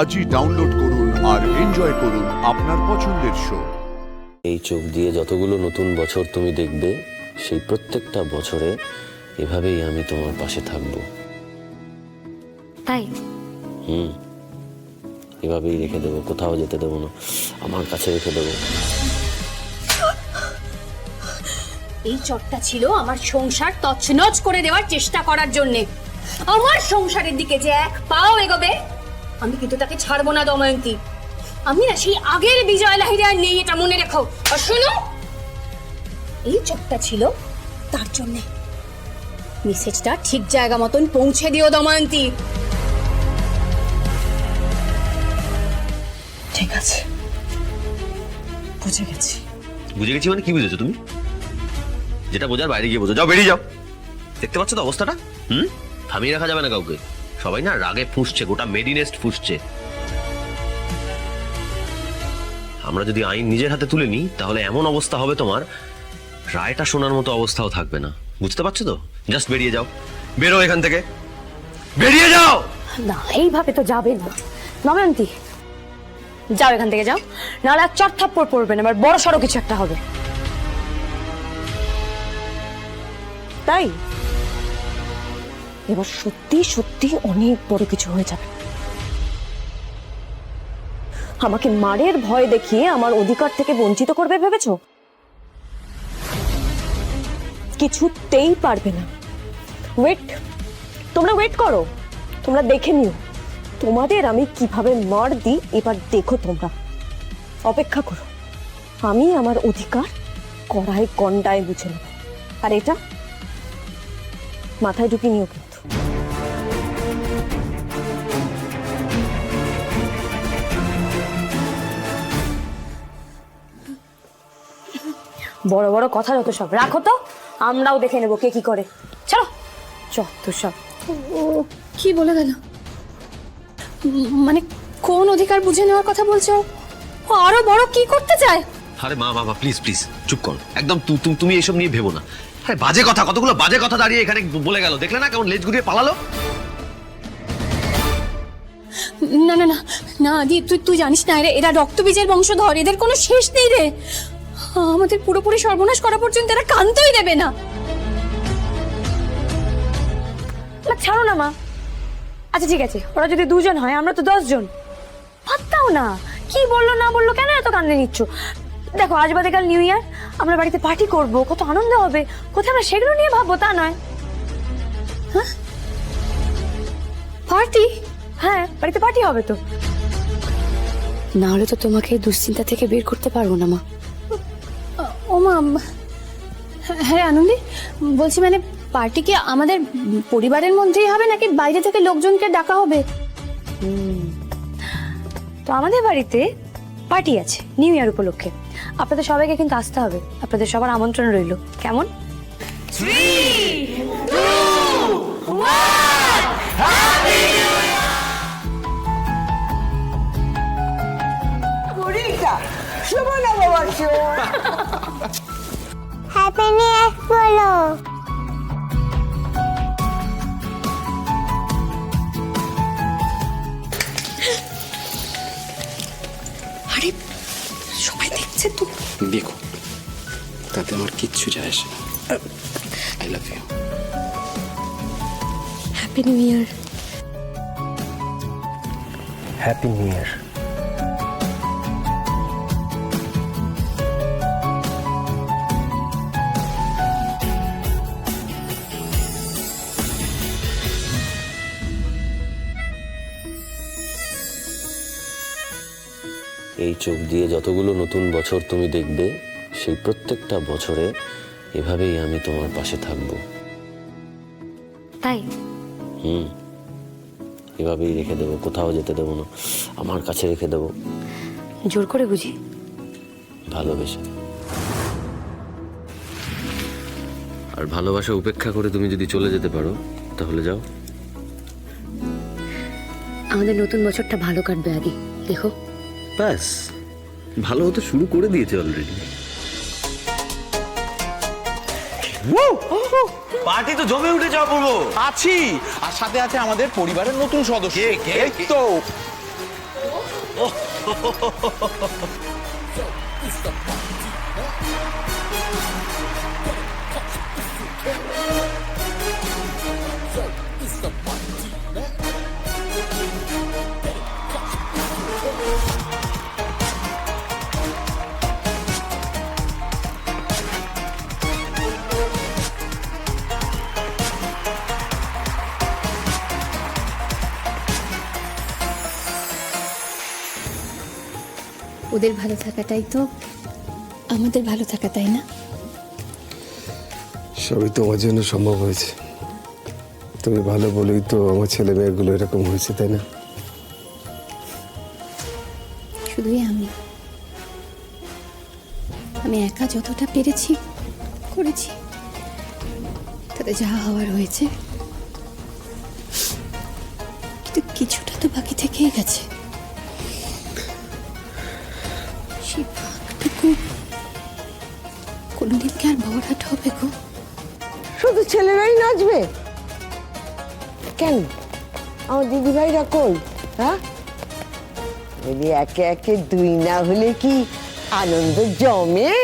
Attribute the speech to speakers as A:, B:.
A: আজই ডাউনলোড করুন আর এনজয় করুন আপনার পছন্দের শো।
B: এই চোখ দিয়ে যতগুলো নতুন বছর তুমি দেখবে, সেই প্রত্যেকটা বছরে এভাবেই আমি তোমার পাশে থাকবো।
C: তাই
B: এভাবেই রেখে দেবো, কোথাও যেতে দেবো না, আমার কাছে রেখে দেবো।
C: এই চটটা ছিল আমার সংসার তছনছ করে দেওয়ার চেষ্টা করার জন্য। আমার সংসারের দিকে যে এক পাও এগোবে, আমি কিন্তু তাকে ছাড়বো না দময়ন্তী। আমি না সেই আগের বিজয় লাহিড়ী আর নেই, এটা মনে রেখো। আর শোনো, এই চটটা ছিল তার জন্য। মেসেজটা ঠিক জায়গা মতন পৌঁছে দিও দময়ন্তী।
D: ঠিক আছে, বুঝে গেছি।
E: বুঝে গেছি মানে কি বুঝেছো তুমি? যেটা বোঝার বাইরে গিয়ে বোঝো। যাও, বেরিয়ে যাও। দেখতে পাচ্ছ তো অবস্থাটা? থামিয়ে রাখা যাবে না কাউকে। সবাই না রাগে ফুঁসছে, গোটা মেডিনেস্ট ফুঁসছে। আমরা যদি আইন নিজের হাতে তুলে নিই, তাহলে এমন অবস্থা হবে তোমার, রায়টা শোনার মতো অবস্থাও থাকবে না। বুঝতে পারছো তো? জাস্ট বেরিয়ে যাও, বেরো এখান থেকে, বেরিয়ে যাও।
C: না, এইভাবে তো যাবে না দময়ন্তী। যাও এখান থেকে, যাও, নাহলে আর চট থাপ্পড় পড়বে না, এবার বড় সড়ো কিছু একটা হবে।
D: তাই এবার সত্যি সত্যি অনেক বড় কিছু হয়ে যাবে। আমাকে মারের ভয় দেখিয়ে আমার অধিকার থেকে বঞ্চিত করবে ভেবেছো? কিছুতেই পারবে না। ওয়েট, তোমরা ওয়েট করো, তোমরা দেখে নিও তোমাদের আমি কিভাবে মার দিই। এবার দেখো, তোমরা অপেক্ষা করো। আমি আমার অধিকার কড়ায় গন্ডায় বুঝে নেব। আর এটা মাথায় ঢুকিয়ে নিও কিন্তু।
C: বড় বড় কথা যত সব রাখো তো, আমরাও দেখে নেবো কে কি করে। চলো, যত সব। কি বলে গেল? মানে কোন অধিকার বুঝে নেওয়ার কথা বলছো? ও আরো বড় কি করতে চায়?
E: আরে মা মা প্লিজ প্লিজ চুপ করো একদম। তুমি এসব নিয়ে ভেবো না। আরে বাজে কথা, কতগুলো বাজে কথা দাঁড়িয়ে এখানে বলে গেল। দেখলে না কেমন লেজ ঘুরিয়ে পালালো?
C: না না না না দি, তুই জানিস না, এরা রক্তবীজের বংশধর, এদের কোনো শেষ নেই রে। আমাদের পুরোপুরি সর্বনাশ করা পর্যন্ত এরা কানতেই দেবে না। ছাড়ো না মা। আচ্ছা ঠিক আছে, ওরা যদি 2 জন হয়, আমরা তো 10 জন। ভাবতাও না কি বললো না বললো, কেন এত কান্দে নিচ্ছ? দেখো, আজ বাদে কাল নিউ ইয়ার, আমরা বাড়িতে পার্টি করব, কত আনন্দ হবে। কোথায় আমরা সেগুলো নিয়ে ভাববো তা নয়। হ্যাঁ, পার্টি? হ্যাঁ, বাড়িতে পার্টি হবে তো। না হলে তো তোমাকে দুশ্চিন্তা থেকে বের করতে পারবো না মা। ও মা, হ্যাঁ আনন্দী বলছি, মানে পার্টি কি আমাদের পরিবারের মধ্যেই হবে নাকি বাইরে থেকে লোকজনকে ডাকা হবে? তো আমাদের বাড়িতে পার্টি আছে নিউ ইয়ার উপলক্ষে, আপনাদের সবাইকে কিন্তু আসতে হবে। আপনাদের সবার আমন্ত্রণ রইল, কেমন? 3, 2, 1, হ্যাপি নিউ ইয়ার!
F: কুড়িটা শুভ নববর্ষ। হ্যাপি নিউ ইয়ার বলো।
D: আরে সবাই দেখছে তো।
G: দেখো, তাতে আমার কিচ্ছু যায় আসে না। I love you.
C: Happy new year.
G: Happy new year.
B: এই চোখ দিয়ে যতগুলো নতুন বছর তুমি দেখবে, সেই প্রত্যেকটা বছরে এভাবেই আমি তোমার পাশে থাকবো।
C: তাই
B: এভাবেই রেখে দেবো, কোথাও যেতে দেবো না, আমার কাছে রেখে দেবো।
C: জোর করে বুঝি?
B: ভালোবেসে। আর ভালোবাসা উপেক্ষা করে তুমি যদি চলে যেতে পারো, তাহলে যাও।
C: আমাদের নতুন বছরটা ভালো কাটবে আদি, দেখো।
B: ব্যাস, ভালো হতে শুরু করে দিয়েছে অলরেডি।
E: পার্টি তো জমে উঠেছে অপূর্ব।
H: আছি, আর সাথে আছে আমাদের পরিবারের নতুন সদস্য।
E: কে?
H: এই তো
C: ওদের ভালো থাকাটাই তো আমাদের ভালো থাকা, তাই না?
H: সবই তোমার জন্য সম্ভব হয়েছে। তুমি ভালো বলেই তো আমার ছেলে মেয়েগুলো এরকম হয়েছে, তাই না?
C: শুধুই আমি একা যতটা পেরেছি করেছি, তাতে যা হওয়ার হয়েছে, কিন্তু কিছুটা তো বাকি থেকেই গেছে। সেই ভাগটুকু কোনোদিন কি আর ভরাট হবে গো?
F: শুধু ছেলেরাই নাচবে কেন? আমার দিদিভাইরা কই? হ্যাঁ, যদি একে একে দুই না হলে কি আনন্দ জমে?